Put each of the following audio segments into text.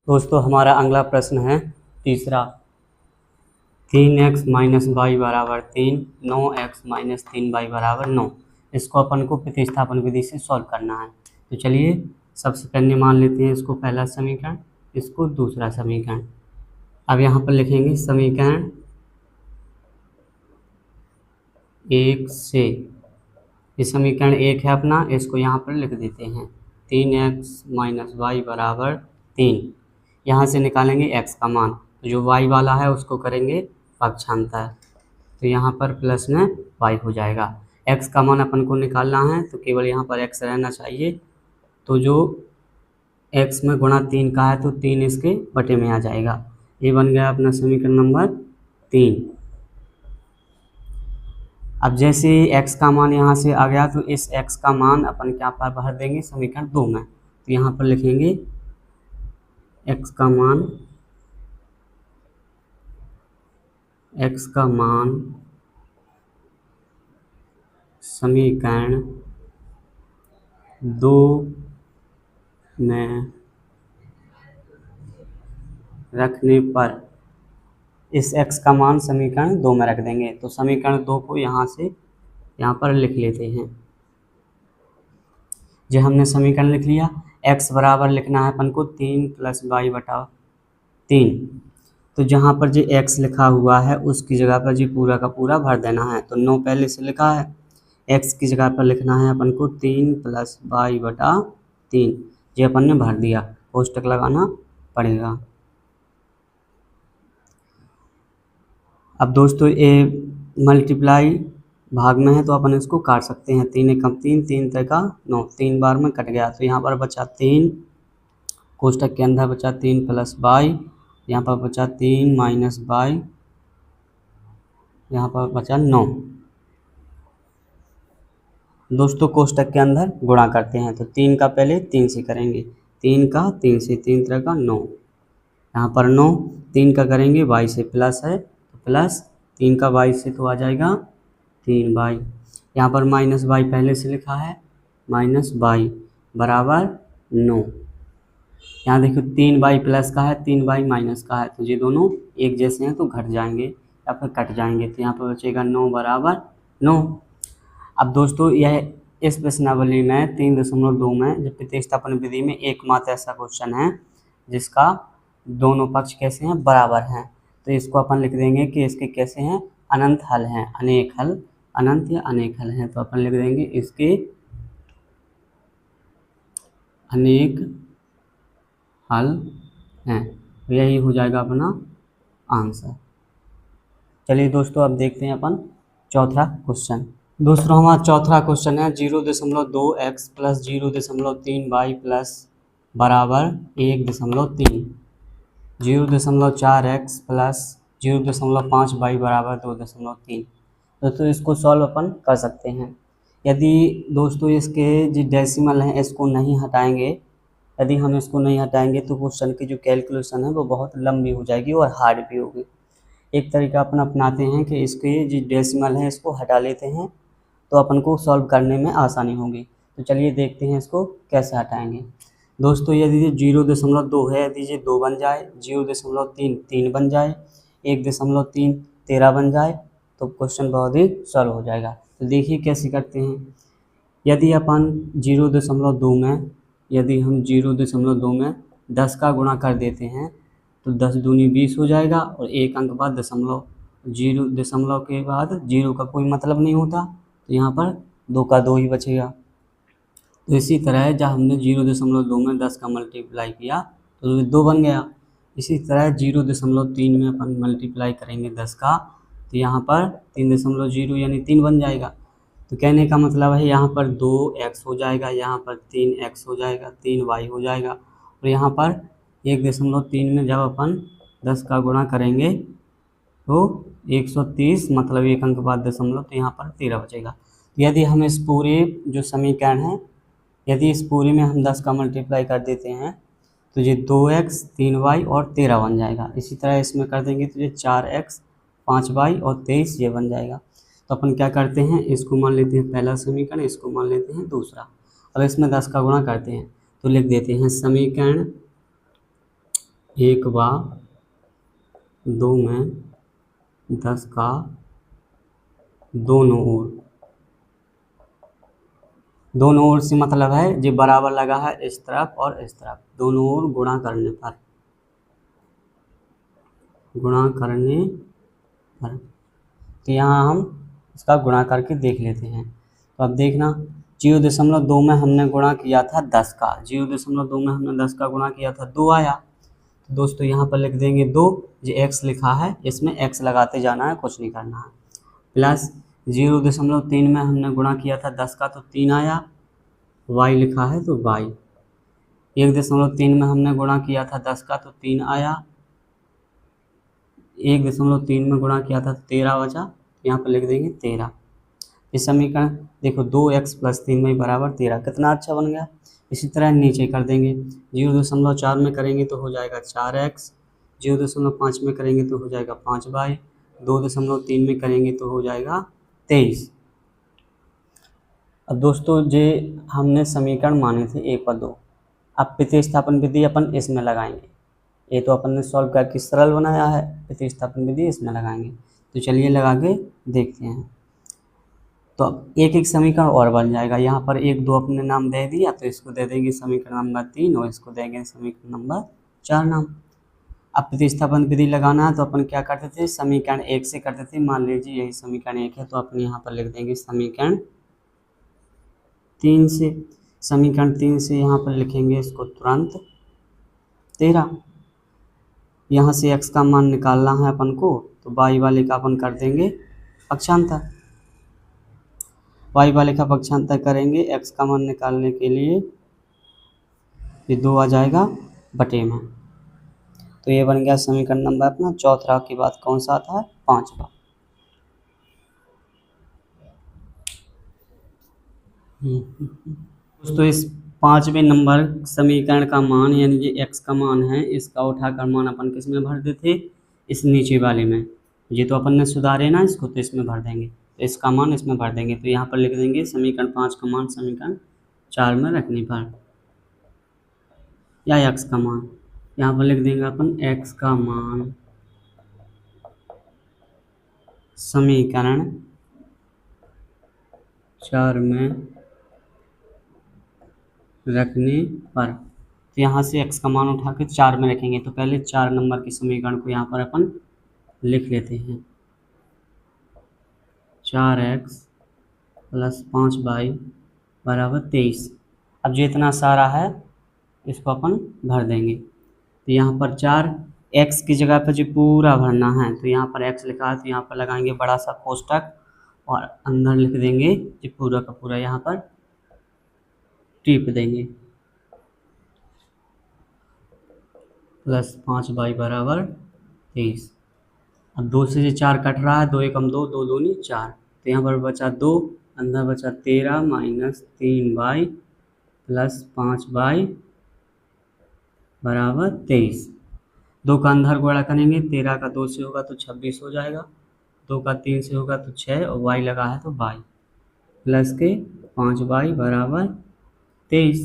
दोस्तों हमारा अगला प्रश्न है तीसरा। 3x माइनस वाई बराबर 3, 9x माइनस 3y बराबर 9। इसको अपन को प्रतिस्थापन विधि से सॉल्व करना है। तो चलिए सबसे पहले मान लेते हैं इसको पहला समीकरण, इसको दूसरा समीकरण। अब यहाँ पर लिखेंगे समीकरण 1 से, ये समीकरण 1 है अपना, इसको यहाँ पर लिख देते हैं 3x माइनस वाई बराबर 3। यहाँ से निकालेंगे x का मान, तो जो y वाला है उसको करेंगे पक्षांतर, तो यहाँ पर प्लस में y हो जाएगा। x का मान अपन को निकालना है तो केवल यहाँ पर x रहना चाहिए, तो जो x में गुणा 3 का है तो 3 इसके बटे में आ जाएगा। ये बन गया अपना समीकरण नंबर 3। अब जैसे x का मान यहाँ से आ गया तो इस x का मान अपन क्या पर भर देंगे समीकरण 2 में, तो यहाँ पर लिखेंगे x का मान समीकरण 2 में रखने पर, इस x का मान समीकरण 2 में रख देंगे। तो समीकरण 2 को यहाँ से यहाँ पर लिख लेते हैं। जो हमने समीकरण लिख लिया, x बराबर लिखना है अपन को 3 प्लस वाई बटा 3। तो जहाँ पर जो x लिखा हुआ है उसकी जगह पर जी पूरा का पूरा भर देना है। तो 9 पहले से लिखा है, x की जगह पर लिखना है अपन को 3 प्लस वाई बटा 3। ये अपन ने भर दिया, कोष्टक लगाना पड़ेगा। अब दोस्तों ये मल्टीप्लाई भाग में है तो अपन इसको काट सकते हैं। 3 एकम 3, 3 त्रिका 9, 3 बार में कट गया, तो यहाँ पर बचा 3, कोष्टक के अंदर बचा 3 प्लस वाई, यहाँ पर बचा 3 माइनस वाई, यहाँ पर बचा 9। दोस्तों कोष्टक के अंदर गुणा करते हैं, तो 3 का पहले 3 से करेंगे, 3 का 3 से, 3 त्रिका 9, यहाँ पर 9, 3 का करेंगे y से, प्लस है तो प्लस 3 का y से तो आ जाएगा 3y। यहाँ पर माइनस y पहले से लिखा है, माइनस y बराबर 9। यहाँ देखो 3y प्लस का है, 3y माइनस का है, तो ये दोनों एक जैसे हैं तो घट जाएंगे या फिर कट जाएंगे, तो यहाँ पर बचेगा 9 बराबर 9। अब दोस्तों यह इस प्रश्नावली में 3.2 में जब प्रतिस्थापन विधि में एकमात्र ऐसा क्वेश्चन है जिसका दोनों पक्ष कैसे हैं, बराबर हैं, तो इसको अपन लिख देंगे कि इसके कैसे हैं, अनंत हल हैं, अनेक हल, अनंत या अनेक हल हैं। तो अपन लिख देंगे इसके अनेक हल हैं, तो यही हो जाएगा अपना आंसर। चलिए दोस्तों अब देखते हैं अपन चौथा क्वेश्चन। दोस्तों हमारा चौथा क्वेश्चन है 0.2x प्लस 0.3y प्लस बराबर 1.3, 0.4x प्लस 0.5y बराबर 2.3। दोस्तों इसको सॉल्व अपन कर सकते हैं। यदि दोस्तों इसके जो डेसिमल हैं इसको नहीं हटाएंगे, यदि हम इसको नहीं हटाएंगे तो क्वेश्चन की जो कैलकुलेशन है वो बहुत लंबी हो जाएगी और हार्ड भी होगी। एक तरीका अपन अपनाते हैं कि इसके जो डेसिमल हैं इसको हटा लेते हैं, तो अपन को सॉल्व करने में आसानी होगी। तो चलिए देखते हैं इसको कैसे हटाएंगे। दोस्तों यदि ये 0.2 है, यदि ये 2 बन जाए, 0.3 3 बन जाए, 1.3 13 बन जाए, तो क्वेश्चन बहुत ही सॉल्व हो जाएगा। तो देखिए कैसे करते हैं। यदि अपन 0.2 में, यदि हम 0.2 में 10 का गुणा कर देते हैं तो 10 दूनी 20 हो जाएगा, और एक अंक बाद दशमलव, 0 दशमलव के बाद 0 का कोई मतलब नहीं होता, तो यहाँ पर 2 का 2 ही बचेगा। तो इसी तरह जब हमने 0.2 में 10 का मल्टीप्लाई किया तो 2 बन गया। इसी तरह 0.3 में अपन मल्टीप्लाई करेंगे 10 का, तो यहाँ पर 3.0 यानी 3 बन जाएगा। तो कहने का मतलब है यहाँ पर 2x हो जाएगा, यहाँ पर 3x हो जाएगा, 3y हो जाएगा, और यहाँ पर 1.3 में जब अपन 10 का गुणा करेंगे तो 130, मतलब एक अंक बाद दशमलव, तो यहाँ पर 13 बचेगा। यदि हम इस पूरे जो समीकरण है, यदि इस पूरे में हम 10 का मल्टीप्लाई कर देते हैं तो ये 2x 3y और 13 बन जाएगा। इसी तरह इसमें कर देंगे तो ये 4x 5y और 23 ये बन जाएगा। तो अपन क्या करते हैं, इसको मान लेते हैं पहला समीकरण, इसको मान लेते हैं दूसरा, अब इसमें 10 का गुणा करते हैं तो लिख देते हैं समीकरण 1 व 2 में 10 का दोनों ओर से मतलब है जो बराबर लगा है इस तरफ और इस तरफ, दोनों ओर गुणा करने पर तो यहाँ हम इसका गुणा करके देख लेते हैं। तो अब देखना 0.2 में हमने गुणा किया था 10 का, 0.2 में हमने 10 का गुणा किया था 2 आया। तो दोस्तों यहाँ पर लिख देंगे 2, जो x लिखा है इसमें x लगाते जाना है, कुछ नहीं करना है। प्लस 0.3 में हमने गुणा किया था 10 का तो 3 आया, y लिखा है तो y। 1.3 में हमने गुणा किया था 10 का तो 3 आया, 1.3 में गुणा किया था तो 13 बचा, यहाँ पर लिख देंगे 13। इस समीकरण देखो 2x + 3y = 13, कितना अच्छा बन गया। इसी तरह नीचे कर देंगे, 0.4 में करेंगे तो हो जाएगा 4x, 0.5 में करेंगे तो हो जाएगा 5y, 2.3 में करेंगे तो हो जाएगा 23। अब दोस्तों जे हमने समीकरण माने थे 1 व 2, अब प्रतिस्थापन विधि अपन इसमें लगाएंगे। ये तो अपन ने सॉल्व करके सरल बनाया है, प्रतिस्थापन विधि इसमें लगाएंगे। तो चलिए लगा के देखते हैं। तो अब एक एक समीकरण और बन जाएगा। यहाँ पर 1 2 अपने नाम दे दिया तो इसको दे देंगे समीकरण नंबर 3 और इसको देंगे समीकरण नंबर 4 नाम। अब प्रतिस्थापन विधि लगाना है तो अपन क्या करते थे, समीकरण 1 से करते थे। मान लीजिए यही समीकरण 1 है तो अपन यहाँ पर लिख देंगे समीकरण 3 से, समीकरण 3 से यहाँ पर लिखेंगे इसको तुरंत 13। यहाँ से x का मान निकालना है अपन को तो y वाले का अपन कर देंगे पक्षांतर, y वाले का पक्षांतर करेंगे x का मान निकालने के लिए, ये 2 आ जाएगा बटे में। तो ये बन गया समीकरण नंबर अपना। चौथा के बाद कौन सा आता है, 5वां। दोस्तों इस 5वें नंबर समीकरण का मान यानी ये x का मान है, इसका उठाकर मान अपन किस में भर देते, इस नीचे वाले में। ये तो अपन ने सुधारे ना इसको, तो इसमें भर देंगे, तो इसका मान इसमें भर देंगे। तो यहाँ पर लिख देंगे समीकरण 5 का मान समीकरण 4 में रखने पर, या x का मान यहाँ पर लिख देंगे अपन x का मान समीकरण 4 में रखने पर। तो यहाँ से x का मान उठा के 4 में रखेंगे। तो पहले 4 नंबर के समीकरण को यहाँ पर अपन लिख लेते हैं, 4x + 5y = 23। अब जो इतना सारा है इसको अपन भर देंगे। तो यहाँ पर 4x की जगह पर जो पूरा भरना है, तो यहाँ पर x लिखा है तो यहाँ पर लगाएंगे बड़ा सा कोष्टक और अंदर लिख देंगे जो पूरा का पूरा यहाँ पर टिप देंगे, + 5y = 23। अब 2 से 4 कट रहा है, 2 एकम 2, 2 दूनी 4, तो यहाँ पर बचा 2, अंदर बचा 13 - 3y + 5y = 23। 2 का अंदर गुणा करेंगे, 13 का 2 से होगा तो 26 हो जाएगा, 2 का 3 से होगा तो 6 और y लगा है तो y प्लस के 5y = 23।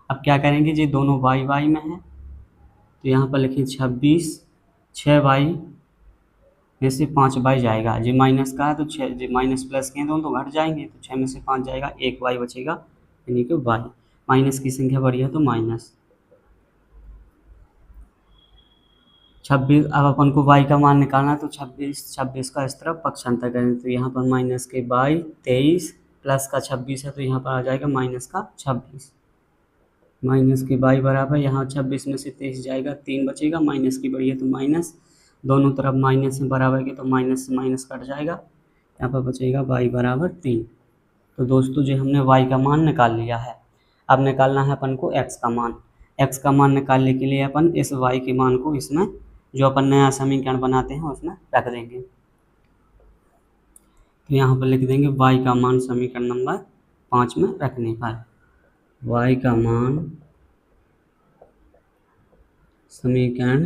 अब क्या करेंगे जी, दोनों y में है तो यहाँ पर लिखें 26, 6y में से 5y जाएगा, जी माइनस का है तो 6, जी माइनस प्लस के हैं दोनों तो घट जाएंगे, तो 6 में से 5 जाएगा, 1 y बचेगा, यानी कि y माइनस की संख्या बड़ी है तो माइनस 26। अब अपन को y का मान निकालना है तो 26 का इस तरफ पक्षांतर करें तो यहाँ पर माइनस के y 23 प्लस का 26 है तो यहाँ पर आ जाएगा माइनस का 26, माइनस के y बराबर यहाँ 26 में से 23 जाएगा, 3 बचेगा, माइनस की बड़ी है तो माइनस, दोनों तरफ माइनस में बराबर के तो माइनस से माइनस कट जाएगा, यहाँ पर बचेगा y = 3। तो दोस्तों जो हमने y का मान निकाल लिया है, अब निकालना है अपन को x का मान। x का मान निकालने के लिए अपन इस y के मान को इसमें जो अपन नया समीकरण बनाते हैं उसमें रख देंगे। तो यहाँ पर लिख देंगे y का मान समीकरण नंबर 5 में रखने पर, y का मान समीकरण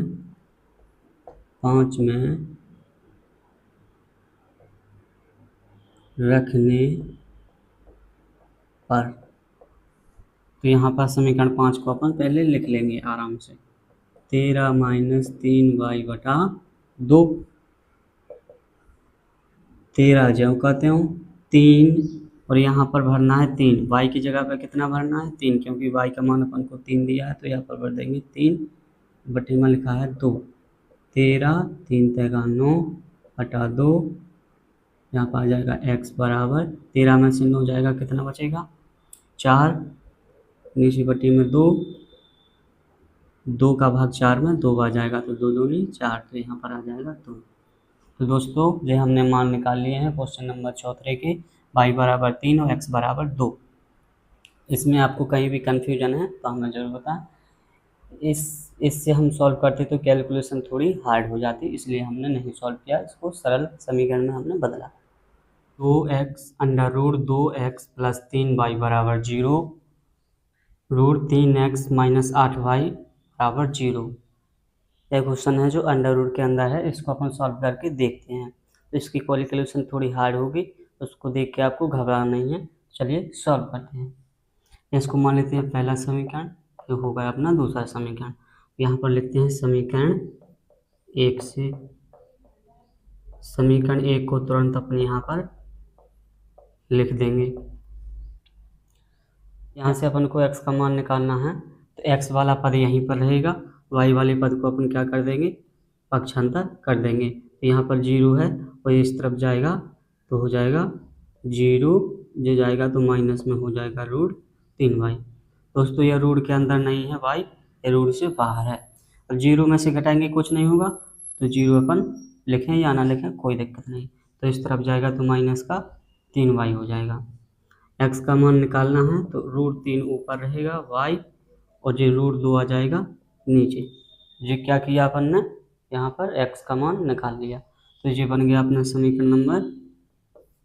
5 में रखने पर। तो यहाँ पर समीकरण 5 को अपन पहले लिख लेंगे आराम से। 13 माइनस 3y/2। 13 ज्यों कहते हो 3, और यहाँ पर भरना है 3, y की जगह पर कितना भरना है 3, क्योंकि y का मान अपन को 3 दिया है, तो यहाँ पर भर देंगे 3 बटे में लिखा है 2। 13 3 तेगा 9 बटा 2, यहाँ पर आ जाएगा x बराबर 13 में से 9 जाएगा, कितना बचेगा 4, नीचे बटी में 2, 2 का भाग 4 में 2 आ जाएगा, तो 2 दूनी 4, तो यहाँ पर आ जाएगा 2। तो दोस्तों ये हमने मान निकाल लिए हैं क्वेश्चन नंबर 34 के, y बराबर 3 और x बराबर 2। इसमें आपको कहीं भी कन्फ्यूजन है तो हमें ज़रूर बताएं। इससे हम सॉल्व करते तो कैलकुलेशन थोड़ी हार्ड हो जाती, इसलिए हमने नहीं सॉल्व किया, इसको सरल समीकरण में हमने बदला। 2x under root 2x plus 3y बराबर 0, रूट 3x माइनस 8y बराबर 0। यह क्वेश्चन है जो अंडर रूट के अंदर है, इसको अपन सॉल्व करके देखते हैं। तो इसकी कैलकुलेशन थोड़ी हार्ड होगी, उसको देख के आपको घबराना नहीं है। चलिए सॉल्व करते हैं। इसको मान लेते हैं पहला समीकरण, ये होगा अपना दूसरा समीकरण। यहाँ पर लिखते हैं समीकरण 1 से, समीकरण 1 को तुरंत अपने यहाँ पर लिख देंगे। यहाँ से अपन को x का मान निकालना है, तो x वाला पद यहीं पर रहेगा, y वाले पद को अपन क्या कर देंगे पक्षांतर कर देंगे। तो यहाँ पर 0 है और इस तरफ जाएगा तो हो जाएगा 0, जो जाएगा तो माइनस में हो जाएगा रूट 3y। दोस्तों यह रूट के अंदर नहीं है y, ये रूट से बाहर है। अब 0 में से घटाएंगे कुछ नहीं होगा, तो 0 अपन लिखें या ना लिखें कोई दिक्कत नहीं। तो इस तरफ जाएगा तो माइनस का 3y हो जाएगा। x का मान निकालना है तो रूट 3 ऊपर रहेगा y, और जो रूट 2 आ जाएगा नीचे। ये क्या किया अपन ने, यहाँ पर x का मान निकाल लिया, तो ये बन गया अपना समीकरण नंबर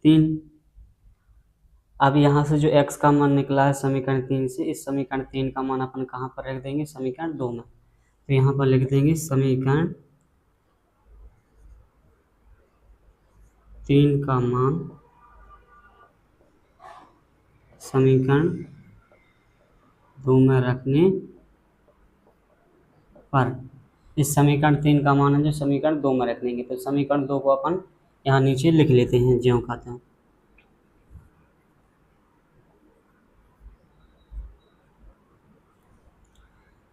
3। अब यहाँ से जो x का मान निकला है समीकरण 3 से, इस समीकरण 3 का मान अपन कहाँ पर रख देंगे समीकरण 2 में। तो यहाँ पर लिख देंगे समीकरण 3 का मान समीकरण 2 में रखने पर, इस समीकरण 3 का मान है जो समीकरण 2 में रख देंगे। तो समीकरण 2 को अपन यहाँ नीचे लिख लेते हैं ज्यों खाते हैं।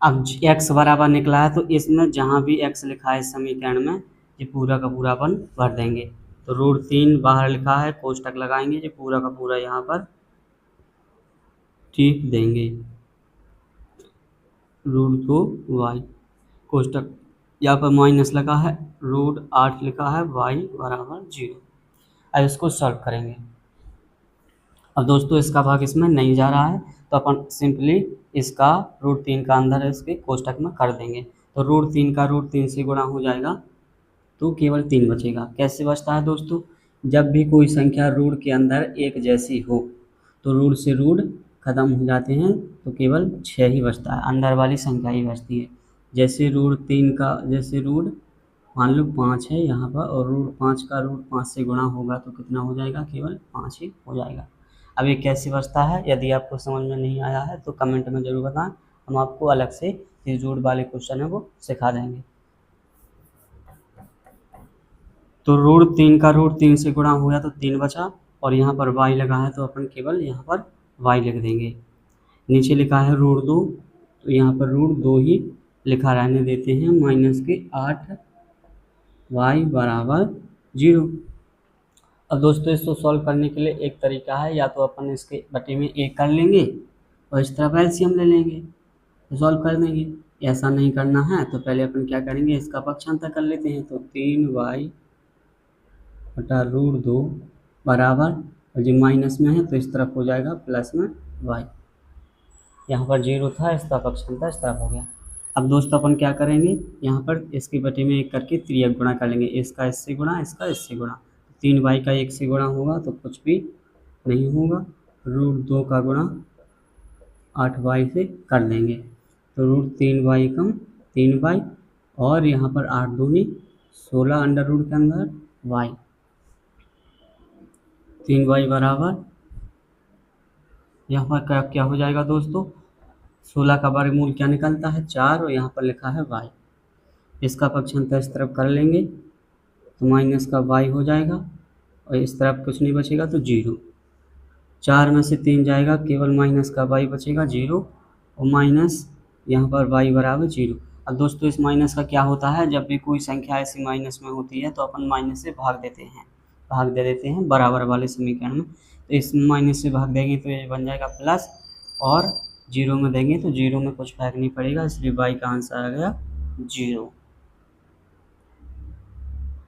अब x बराबर निकला है, तो इसमें जहाँ भी x लिखा है समीकरण में, ये पूरा का पूरा अपन भर देंगे। तो रूट 3 बाहर लिखा है, कोष्टक लगाएंगे, ये पूरा का पूरा यहाँ पर टिक देंगे, रूट 2y कोष्टक, यहाँ पर माइनस लगा है, रूट 8 लिखा है, y बराबर 0। अब इसको सॉल्व करेंगे। अब दोस्तों इसका भाग इसमें नहीं जा रहा है, तो अपन सिंपली इसका रूट 3 का अंदर है इसके कोष्टक में कर देंगे। तो रूट 3 का रूट 3 से गुणा हो जाएगा तो केवल 3 बचेगा। कैसे बचता है दोस्तों, जब भी कोई संख्या रूट के अंदर एक जैसी हो तो रूट से रूट खत्म हो जाते हैं, तो केवल 6 ही बचता है, अंदर वाली संख्या ही बचती है। जैसे रूट 3 का, जैसे रूट मान लो 5 है यहाँ पर, और रूट 5 का रूट 5 से गुणा होगा तो कितना हो जाएगा, केवल 5 ही हो जाएगा। अब ये कैसे बचता है, यदि आपको समझ में नहीं आया है तो कमेंट में ज़रूर बताएं, हम आपको अलग से जो रूट वाले क्वेश्चन है वो सिखा देंगे। तो रूट 3 का रूट 3 से गुणा हो गया तो 3 बचा, और यहाँ पर y लगा है तो अपन केवल यहाँ पर y लिख देंगे। नीचे लिखा है रूट 2, तो यहाँ पर रूट 2 ही लिखा रहने देते हैं, माइनस के 8y बराबर 0। अब दोस्तों इसको सॉल्व करने के लिए एक तरीका है, या तो अपन इसके बटे में 1 कर लेंगे और इस तरफ एलसीएम ले लेंगे तो सॉल्व कर देंगे। ऐसा नहीं करना है तो पहले अपन क्या करेंगे, इसका पक्षांतर कर लेते हैं। तो 3y बटा रूट 2 बराबर, और जो माइनस में है तो इस तरफ हो जाएगा प्लस में y, यहाँ पर 0 था, इसका पक्षांतर इस तरफ हो गया। अब दोस्तों अपन क्या करेंगे, यहाँ पर इसके बटे में 1 करके तिर्यक गुणा कर लेंगे, इसका इससे गुणा, इसका इससे गुणा। 3y का 1 से गुणा होगा तो कुछ भी नहीं होगा, रूट 2 का गुणा 8y से कर देंगे, तो रूट 3y कम 3y, और यहाँ पर 8 दूनी 16 अंडर रूट के अंदर y, 3y बराबर, यहाँ पर क्या हो जाएगा दोस्तों, 16 का वर्गमूल क्या निकलता है 4, और यहाँ पर लिखा है y, इसका पक्षांतर इस तरफ कर लेंगे तो माइनस का वाई हो जाएगा और इस तरफ कुछ नहीं बचेगा तो 0। 4 में से 3 जाएगा, केवल माइनस का वाई बचेगा 0 और माइनस यहाँ पर वाई बराबर 0। अब दोस्तों इस माइनस का क्या होता है, जब भी कोई संख्या ऐसी माइनस में होती है तो अपन माइनस से भाग दे देते हैं बराबर वाले समीकरण में। तो इस माइनस से भाग देंगे तो ये बन जाएगा प्लस, और 0 में देंगे तो 0 में कुछ फर्क नहीं पड़ेगा, इसलिए वाई का आंसर आ गया 0।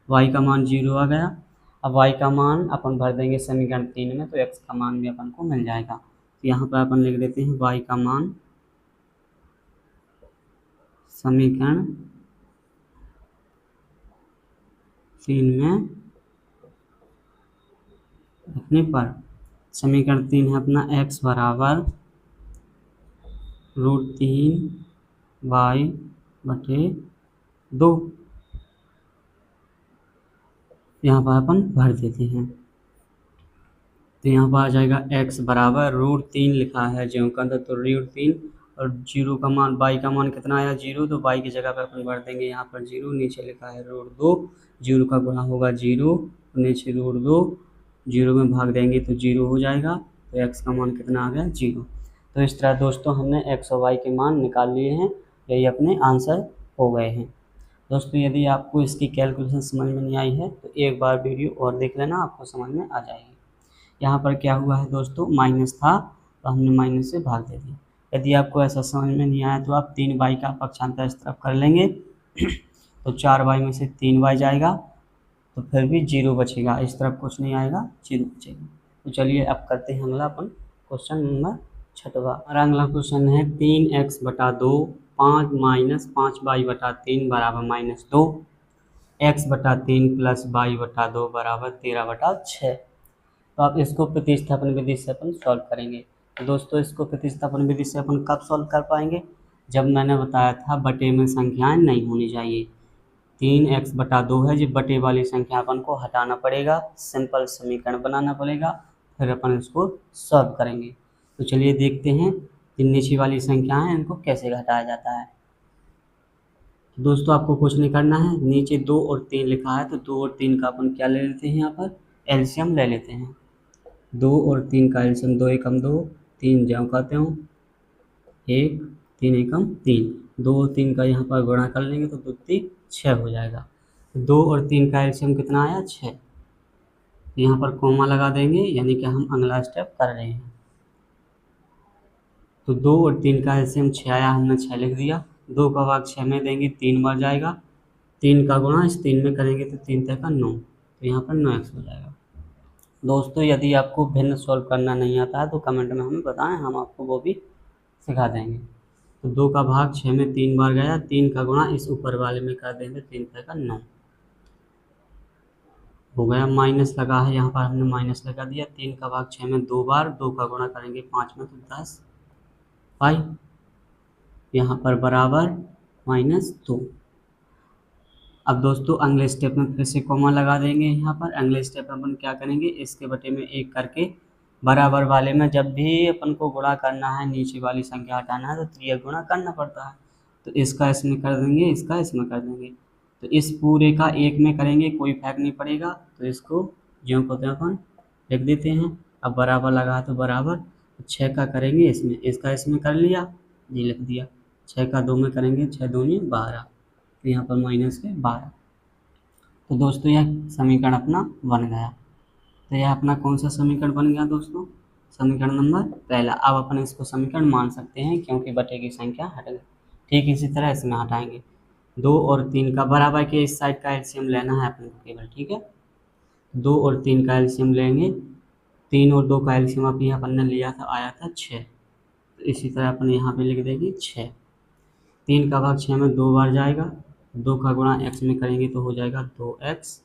वाई का मान 0 आ गया। अब वाई का मान अपन भर देंगे समीकरण 3 में तो एक्स का मान भी अपन को मिल जाएगा। तो यहाँ पर अपन लिख देते हैं वाई का मान समीकरण 3 में रखने पर, समीकरण 3 है अपना x बराबर √3 वाई बटे 2। यहाँ पर अपन भर देते हैं तो यहाँ पर आ जाएगा x बराबर √3 लिखा है ज्यों का तो √3 और 0 का मान y का मान कितना आया 0, तो y की जगह पर अपन भर देंगे यहाँ पर 0, नीचे लिखा है √2, 0 का गुणा होगा 0, नीचे √2, 0 में भाग देंगे तो 0 हो जाएगा, तो x का मान कितना आ गया 0। तो इस तरह दोस्तों हमने x और y के मान निकाल लिए हैं, यही अपने आंसर हो गए हैं। दोस्तों यदि आपको इसकी कैलकुलेशन समझ में नहीं आई है तो एक बार वीडियो और देख लेना, आपको समझ में आ जाएगी। यहाँ पर क्या हुआ है दोस्तों, माइनस था तो हमने माइनस से भाग दे दिया। यदि आपको ऐसा समझ में नहीं आया तो आप 3y का पक्षांतर इस तरफ कर लेंगे तो 4y में से 3y जाएगा तो फिर भी 0 बचेगा, इस तरफ कुछ नहीं आएगा 0 बचेगा। तो चलिए अब करते हैं अगला अपन क्वेश्चन नंबर 6। हमारा अगला क्वेश्चन है 3x बटा 2 5 माइनस 5y बटा 3 बराबर -2, x बटा 3 प्लस y बटा 2 बराबर 13 बटा 6। तो आप इसको प्रतिस्थापन विधि से अपन सॉल्व करेंगे। तो दोस्तों इसको प्रतिस्थापन विधि से अपन कब सॉल्व कर पाएंगे, जब मैंने बताया था बटे में संख्याएं नहीं होनी चाहिए। 3x बटा 2 है, जब बटे वाली संख्या अपन को हटाना पड़ेगा, सिंपल समीकरण बनाना पड़ेगा, फिर अपन इसको सॉल्व करेंगे। तो चलिए देखते हैं कि नीचे वाली संख्याएं हैं इनको कैसे घटाया जाता है। दोस्तों आपको कुछ नहीं करना है, नीचे 2 और 3 लिखा है तो 2 और 3 का अपन क्या ले लेते हैं, यहाँ पर एलसीएम ले लेते हैं। 2 और 3 का एलसीएम 2 एकम 2, 3 ज्यों कहते हूँ 1, 3 एकम 3, 2 और 3 का यहाँ पर गुणा कर लेंगे तो 2 3 6 हो जाएगा। 2 और 3 का एलसीएम कितना आया 6, यहाँ पर कोमा लगा देंगे यानी कि हम अगला स्टेप कर रहे हैं। तो 2 और 3 का एलसीएम 6 आया, हमने 6 लिख दिया। 2 का भाग 6 में देंगे 3 बार जाएगा, 3 का गुणा इस 3 में करेंगे तो 3 3 का 9, तो यहाँ पर 9x हो जाएगा। दोस्तों यदि आपको भिन्न सॉल्व करना नहीं आता है तो कमेंट में हमें बताएं, हम आपको वो भी सिखा देंगे। तो 2 का भाग 6 में 3 बार गया, 3 का गुणा इस ऊपर वाले में कर देंगे 3 3 का 9 हो गया। माइनस लगा है, यहाँ पर हमने माइनस लगा दिया। 3 का भाग 6 में 2 बार, 2 का गुणा करेंगे 5 में तो 10 पाई, यहाँ पर बराबर -2। अब दोस्तों अगले स्टेप में फिर से कॉमा लगा देंगे। यहाँ पर अगले स्टेप में अपन क्या करेंगे, इसके बटे में 1 करके बराबर वाले में जब भी अपन को गुणा करना है, नीचे वाली संख्या हटाना है तो 3 गुणा करना पड़ता है। तो इसका इसमें कर देंगे, इसका इसमें कर देंगे, तो इस पूरे का 1 में करेंगे, कोई फर्क नहीं पड़ेगा, तो इसको ज्यों को त्यों अपन लिख देते हैं। अब बराबर लगा तो बराबर 6 का करेंगे इसमें, इसका इसमें कर लिया, ये लिख दिया। 6 का 2 में करेंगे, 6 दूनी 12, तो यहाँ पर -12। तो दोस्तों यह समीकरण अपना बन गया। तो यह अपना कौन सा समीकरण बन गया दोस्तों, समीकरण नंबर पहला। अब अपन इसको समीकरण मान सकते हैं क्योंकि बटे की संख्या हट गई। ठीक इसी तरह इसमें हटाएंगे। 2 और 3 का बराबर के इस साइड का एलसीएम लेना है अपन को केवल, ठीक है। 2 और 3 का एलसीएम लेंगे, 3 और 2 का एलसीएम अभी अपन ने लिया था, आया था 6, तो इसी तरह अपन यहाँ पे लिख देंगे 6। 3 का भाग 6 में 2 बार जाएगा, 2 का गुणा x में करेंगे तो हो जाएगा 2x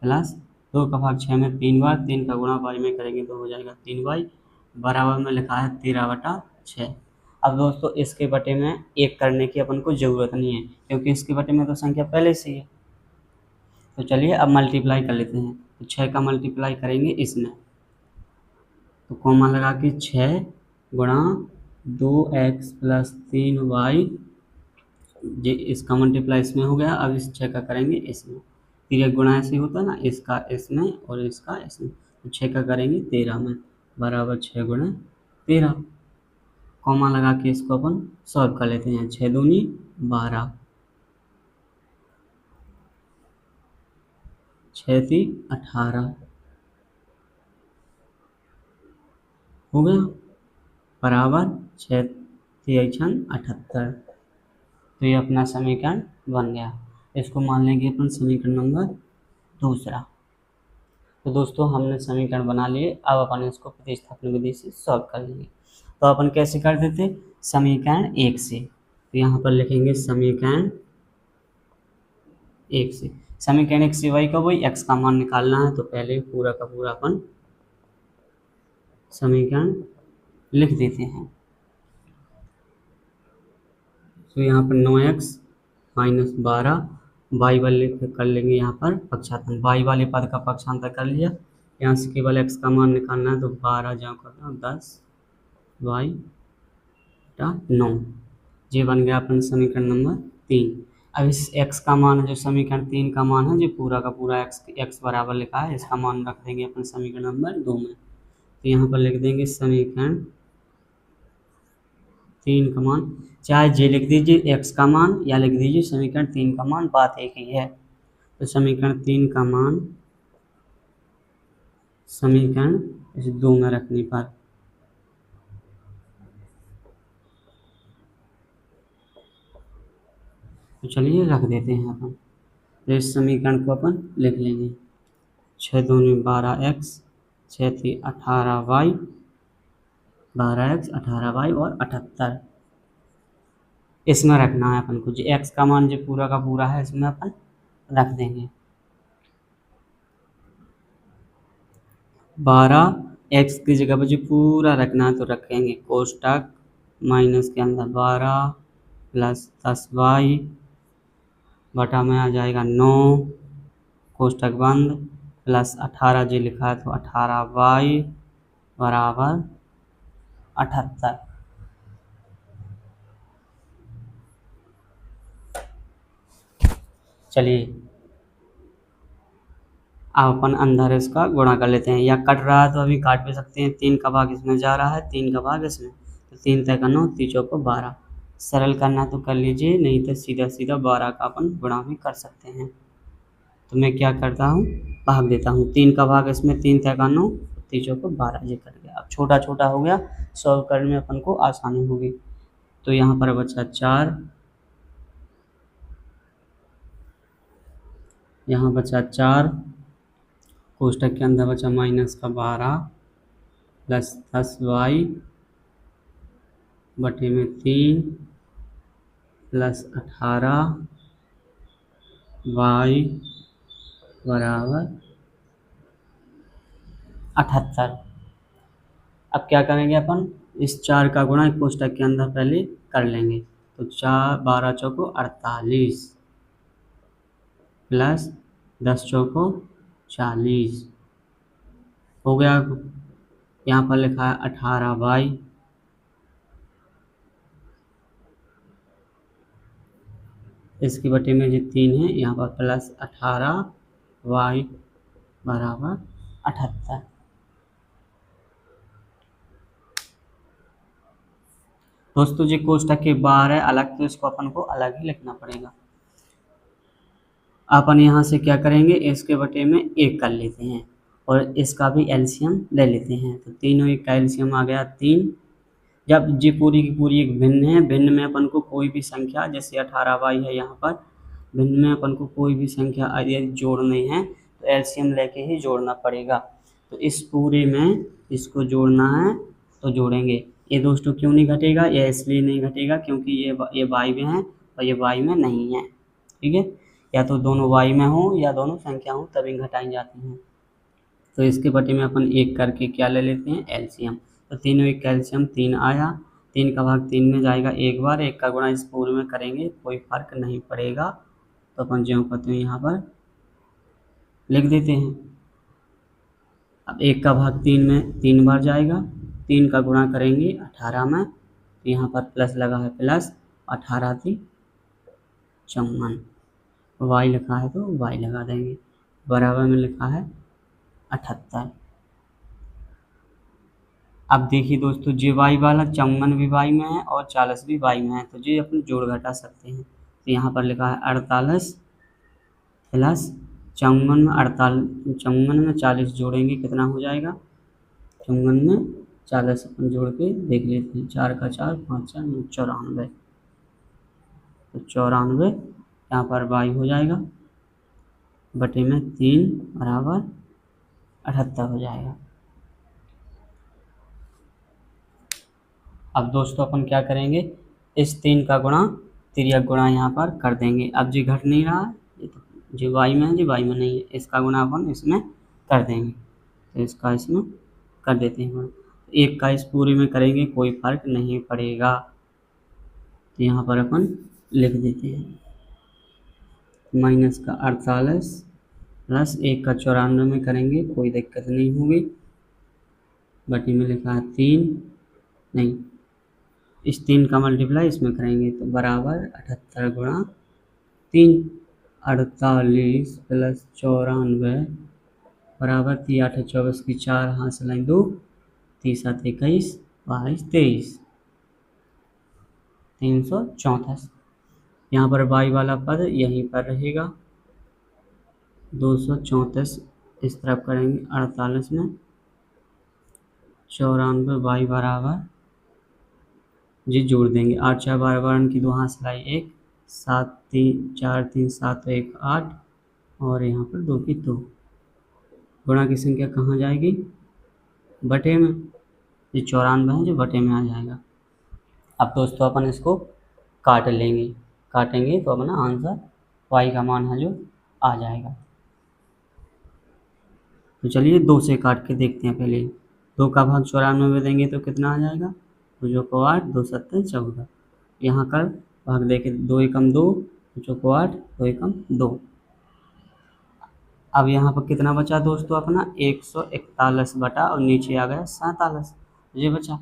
प्लस 2 का भाग 6 में 3 बार, 3 का गुणा y में करेंगे तो हो जाएगा 3y, बराबर में लिखा है 13 बटा 6। अब दोस्तों इसके बटे में 1 करने की अपन को ज़रूरत नहीं है क्योंकि इसके बटे में तो संख्या पहले से ही है। तो चलिए अब मल्टीप्लाई कर लेते हैं। तो 6 का मल्टीप्लाई करेंगे इसमें, तो कॉमा लगा के 6 गुणा 2x प्लस 3y जी इसका मल्टीप्लाई इसमें हो गया, अब इस 6 का करेंगे इसमें, फिर एक गुणा ऐसे होता है ना, इसका इसमें और इसका इसमें, तो 6 का करेंगे 13 में, बराबर 6 गुणा 13, कॉमा लगा के इसको अपन सॉल्व कर लेते हैं। 6 दूनी 12, 6 ती 18 हो गया, बराबर 6 ती 78। तो ये अपना समीकरण बन गया। इसको मान लेंगे अपन समीकरण नंबर दूसरा। तो दोस्तों हमने समीकरण बना लिए, अब अपन इसको प्रतिस्थापन विधि से सॉल्व कर लेंगे। तो अपन कैसे कर देते, समीकरण 1 से, तो यहाँ पर लिखेंगे समीकरण 1 से, समीकरण 1 से y का वही x का मान निकालना है, तो पहले पूरा का पूरा अपन समीकरण लिख देते हैं। तो यहाँ पर 9x माइनस 12 y वाले कर लेंगे, यहाँ पर पक्षांतर, y वाले पद का पक्षांतर कर लिया, यहाँ से केवल x का मान निकालना है, तो 12 जाओ करना 10 y 9, ये बन गया अपन समीकरण नंबर 3। अब इस x का मान जो समीकरण 3 का मान है, जो पूरा का पूरा x बराबर लिखा है, इसका मान रख देंगे अपन समीकरण नंबर 2 में। तो यहाँ पर लिख देंगे समीकरण 3 का मान, चाहे जे लिख दीजिए x का मान या लिख दीजिए समीकरण 3 का मान, बात एक ही है। तो समीकरण 3 का मान समीकरण इस 2 में रखने पर तो चलिए रख देते हैं अपन। तो इस समीकरण को अपन लिख लेंगे 6 दूनी 12x, 6 ती 18y, 12x 18y और 78 इसमें रखना है अपन को, जो x का मान जो पूरा का पूरा है इसमें अपन रख देंगे। 12x की जगह पर जो पूरा रखना है तो रखेंगे कोष्टक माइनस के अंदर 12 प्लस 10y बटा में आ जाएगा 9 कोष्टक बंद प्लस 18 जो लिखा है तो 18y बराबर 78। चलिए अब अपन अंदर इसका गुणा कर लेते हैं, या कट रहा है तो अभी काट भी सकते हैं, 3 का भाग इसमें जा रहा है, 3 का भाग इसमें, तो 3 तय का 9, 3 चौको 12, सरल करना तो कर लीजिए, नहीं तो सीधा सीधा 12 का अपन गुणा भी कर सकते हैं। तो मैं क्या करता हूँ, भाग देता हूँ, 3 का भाग इसमें, 3 तय का 9, 3 चौको 12, ये कट गया। अब छोटा छोटा हो गया, सॉल्व करने में अपन को आसानी होगी। तो यहाँ पर बचा 4, यहाँ बचा 4, कोष्टक के अंदर बचा माइनस का 12 प्लस 10y बटे में 3 प्लस 18y बराबर 78। अब क्या करेंगे अपन, इस 4 का गुणा कोष्टक के अंदर पहले कर लेंगे, तो 4 12 चौको 48 प्लस 10 चौको 40 हो गया। यहाँ पर लिखा है 18y इसकी बटे में जो 3 है, यहाँ पर प्लस 18y बराबर 78। दोस्तों जो कोष्टक के बाहर है अलग, तो इसको अपन को अलग ही लिखना पड़ेगा। अपन यहाँ से क्या करेंगे, इसके बटे में 1 कर लेते हैं और इसका भी एलसीएम ले लेते हैं, तो तीनों एक का एलसीएम आ गया 3। जब जी पूरी की पूरी एक भिन्न है, भिन्न में अपन को कोई भी संख्या, जैसे 18y है यहाँ पर, भिन्न में अपन को कोई भी संख्या यदि जोड़नी है तो एलसीएम लेके ही जोड़ना पड़ेगा। तो इस पूरे में इसको जोड़ना है तो जोड़ेंगे। ये दोस्तों क्यों नहीं घटेगा, ये इसलिए नहीं घटेगा क्योंकि ये y में है और ये y में नहीं है, ठीक है, या तो दोनों y में हो या दोनों संख्या हो तभी घटाई जाती हैं। तो इसके बटे में अपन 1 करके क्या ले लेते हैं, एलसीएम, तो तीनों एक कैल्शियम 3 आया, 3 का भाग 3 में जाएगा एक बार, 1 का गुणा इस पूरे में करेंगे कोई फर्क नहीं पड़ेगा, तो अपन ज्यों कहते हैं यहाँ पर लिख देते हैं। अब 1 का भाग 3 में 3 बार जाएगा, 3 का गुणा करेंगे 18 में, तो यहाँ पर प्लस लगा है प्लस 18 थी 54, वाई लिखा है तो वाई लगा देंगे, बराबर में लिखा है 78। अब देखिए दोस्तों, जे वाई वाला 54 भी वाई में है और 40 भी वाई में है, तो ये अपन जोड़ घटा सकते हैं। तो यहाँ पर लिखा है 48 प्लस 54 में 54 में 40 जोड़ेंगे कितना हो जाएगा, 54 में 40 अपन जोड़ के देख लेते हैं, 4 का 4 5 4 9 94, तो 94 यहाँ पर वाई हो जाएगा बटे में 3 बराबर 78 हो जाएगा। अब दोस्तों अपन क्या करेंगे, इस 3 का गुणा तिर्यक गुणा यहाँ पर कर देंगे। अब जी घट नहीं रहा, ये तो जी वाई में है, जी वाई में नहीं है, इसका गुणा अपन इसमें कर देंगे, तो इसका इसमें कर देते हैं गुणा। एक का इस पूरे में करेंगे कोई फर्क नहीं पड़ेगा, तो यहाँ पर अपन लिख देते हैं माइनस का 48 प्लस 1 का 94 में करेंगे कोई दिक्कत नहीं होगी, बटी में लिखा है 3 नहीं, इस 3 का मल्टीप्लाई इसमें करेंगे तो बराबर 78 गुणा 3, 48 प्लस 94 बराबर 3 8 24 की 4 हाथ से लाइन 2 3 7 21 22 23 334। यहाँ पर वाई वाला पद यहीं पर रहेगा, 234 इस तरफ करेंगे, 48 में 94 वाई बराबर जी जोड़ देंगे, 8 4 12 12 की 2 हाथ सिलाई 1 7 3 4 3 7 1 8 और यहाँ पर 2 की 2, गुणा की संख्या कहाँ जाएगी, बटे में, ये 94 है जो बटे में आ जाएगा। अब दोस्तों अपन इसको काट लेंगे, काटेंगे तो अपना आंसर वाई का मान है जो आ जाएगा। तो चलिए 2 से काट के देखते हैं, पहले 2 का भाग 94 में देंगे तो कितना आ जाएगा, तो जो को 8 2 7 14, यहाँ कर भाग दे के 2 एकम 2 जो को 8 2 एकम 2। अब यहाँ पर कितना बचा दोस्तों अपना 141 बटा और नीचे आ गया 47, ये बचा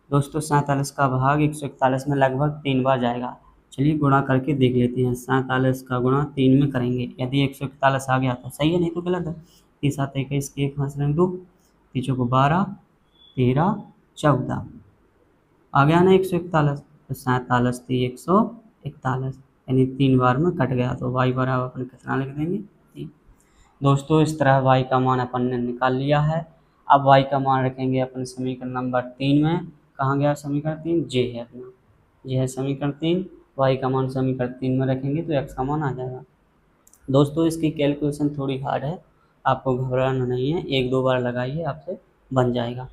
दोस्तों 47 का भाग 141 में लगभग 3 बार जाएगा। चलिए गुणा करके देख लेते हैं, 47 का गुणा 3 में करेंगे, यदि 141 आ गया तो सही है, नहीं तो गलत है। 3 7 21 के 1 हाथ से 2 तीसों को 12 13 14 आ गया ना 141, तो 47 थी 141 यानी 3 बार में कट गया, तो वाई बराबर अपन कितना लिख देंगे 3। दोस्तों इस तरह वाई का मान अपन ने निकाल लिया है। अब वाई का मान रखेंगे अपन समीकरण नंबर 3 में, कहाँ गया समीकरण 3, जे है अपना, ये है समीकरण 3, वाई का मान समीकरण 3 में रखेंगे तो एक्स का मान आ जाएगा। दोस्तों इसकी कैलकुलेशन थोड़ी हार्ड है, आपको घबराना नहीं है, 1 2 बार लगाइए आपसे बन जाएगा।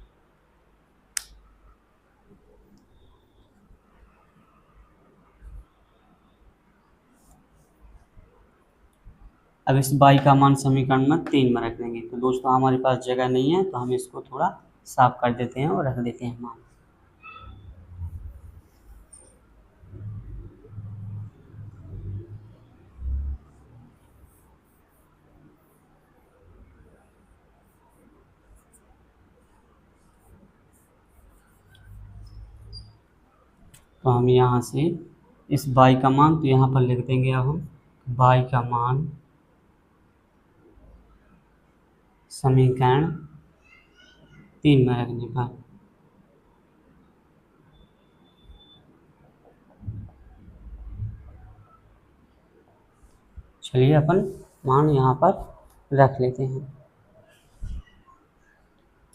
अब इस वाई का मान समीकरण में 3 में रख देंगे, तो दोस्तों हमारे पास जगह नहीं है तो हम इसको थोड़ा साफ कर देते हैं और रख देते हैं मान। तो हम यहाँ से इस वाई का मान तो यहाँ पर लिख देंगे, अब हम वाई का मान समीकरण 3 में रखने का, चलिए अपन मान यहाँ पर रख लेते हैं,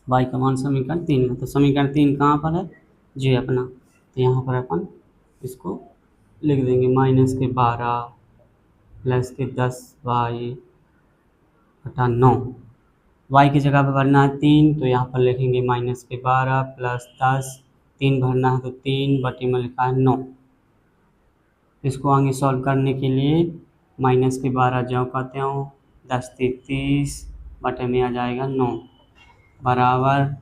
वाई का मान समीकरण 3 में, तो समीकरण 3 कहाँ पर है, जी अपना, तो यहाँ पर अपन इसको लिख देंगे माइनस के 12 प्लस के 10 वाई बटा 9, वाई की जगह पर भरना है 3 तो यहाँ पर लिखेंगे माइनस के 12 प्लस 10, 3 भरना है तो 3 बटे में लिखा है 9। इसको आगे सॉल्व करने के लिए माइनस के 12 ज्यों का त्यों 10 30 बटे में आ जाएगा 9 बराबर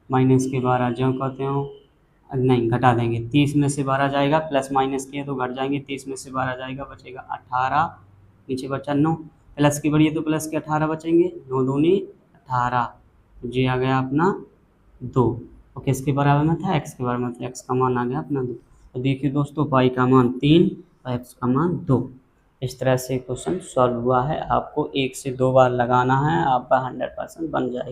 माइनस के 12 ज्यों का त्यों नहीं घटा देंगे, 30 में से 12 जाएगा, प्लस माइनस किए तो घट जाएंगे, 30 में से 12 जाएगा बचेगा 18, नीचे बचा 9, प्लस की बढ़िए तो प्लस के 18 बचेंगे, 9 दूनी 18, जी आ गया अपना 2, और किसके बराबर में था, एक्स के बराबर में था, एक्स का मान आ गया अपना 2। तो देखिए दोस्तों वाई का मान 3 और x का मान 2। इस तरह से क्वेश्चन सॉल्व हुआ है। आपको 1 से 2 बार लगाना है, आपका 100% बन जाएगा।